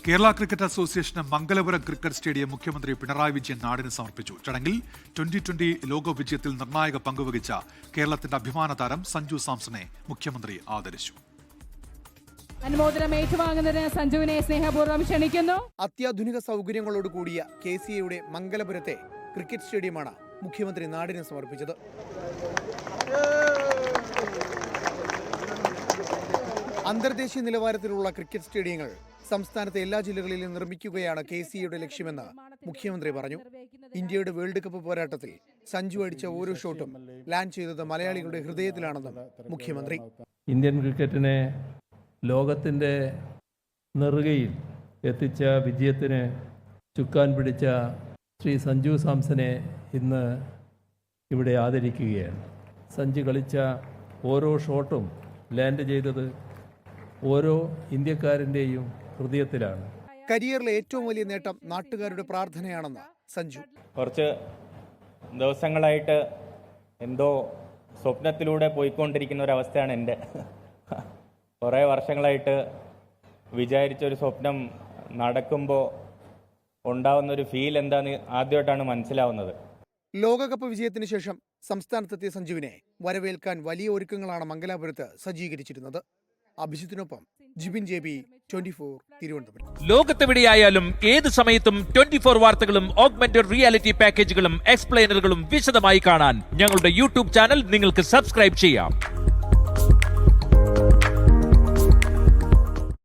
Kerala cricket association Mangalapuram cricket stadium മുഖ്യമന്ത്രി പിണറായി വിജയൻ നാടിന് സമർപ്പിച്ചു. ചടങ്ങിൽ 2020 ലോക വിജയത്തിൽ നിർണായക പങ്കുവഹിച്ച കേരളത്തിന്റെ അഭിമാന താരം സഞ്ജു സാംസണെ മുഖ്യമന്ത്രി ആദരിച്ചു. അനുമോദനം ഏറ്റുവാങ്ങുന്നതിന് സഞ്ജുവിനെ സ്നേഹപൂർവ്വം ക്ഷണിക്കുന്നു. അത്യാധുനിക സൗകര്യങ്ങളോട് കൂടിയ KCAയുടെ മംഗലപുരത്തെ ക്രിക്കറ്റ് സ്റ്റേഡിയമാണ് മുഖ്യമന്ത്രി നാടിന് സമർപ്പിച്ചത്. അന്തർദേശീയ നിലവാരത്തിലുള്ള ക്രിക്കറ്റ് സ്റ്റേഡിയങ്ങൾ സംസ്ഥാനത്തെ എല്ലാ ജില്ലകളിലും നിർമ്മിക്കുകയാണ് KCAയുടെ ലക്ഷ്യമെന്ന് മുഖ്യമന്ത്രി പറഞ്ഞു. ഇന്ത്യയുടെ വേൾഡ് കപ്പ് പോരാട്ടത്തിൽ സഞ്ജു അടിച്ച ഓരോ ഷോട്ടും ലാൻഡ് ചെയ്തത് മലയാളികളുടെ ഹൃദയത്തിലാണെന്നും മുഖ്യമന്ത്രി. ഇന്ത്യൻ ക്രിക്കറ്റിനെ ലോകത്തിൻ്റെ നെറുകയിൽ എത്തിച്ച വിജയത്തിന് ചുക്കാൻ പിടിച്ച ശ്രീ സഞ്ജു സാംസനെ ഇന്ന് ഇവിടെ ആദരിക്കുകയാണ്. സഞ്ജു കളിച്ച ഓരോ ഷോട്ടും ലാൻഡ് ചെയ്തത് ഓരോ ഇന്ത്യക്കാരൻ്റെയും ഹൃദയത്തിലാണ്. കരിയറിലെ ഏറ്റവും വലിയ നേട്ടം നാട്ടുകാരുടെ പ്രാർത്ഥനയാണെന്ന് സഞ്ജു. കുറച്ച് ദിവസങ്ങളായിട്ട് എന്തോ സ്വപ്നത്തിലൂടെ പോയിക്കൊണ്ടിരിക്കുന്ന ഒരവസ്ഥയാണ് എൻ്റെ. കുറേ വർഷങ്ങളായിട്ട് വിചാരിച്ചൊരു സ്വപ്നം നടക്കുമ്പോൾ ഉണ്ടാവുന്നൊരു ഫീൽ എന്താണെന്ന് ആദ്യമായിട്ടാണ് മനസ്സിലാവുന്നത്. ലോകകപ്പ് വിജയത്തിന് ശേഷം സംസ്ഥാനത്തെത്തിയ സഞ്ജുവിനെ വരവേൽക്കാൻ വലിയ ഒരുക്കങ്ങളാണ് മംഗലാപുരത്ത് സജ്ജീകരിച്ചിരുന്നത്. അഭിജിത്തിനൊപ്പം ജിബിൻ JB, 24 തിരുവനന്തപുരം. ലോകത്തെവിടെയായാലും ഏത് സമയത്തും 24 വാർത്തകളും ഓഗ്മെന്റഡ് റിയാലിറ്റി പാക്കേജുകളും എക്സ്പ്ലെയിനറുകളും വിശദമായി കാണാൻ ഞങ്ങളുടെ YouTube ചാനൽ നിങ്ങൾക്ക് സബ്സ്ക്രൈബ് ചെയ്യാം.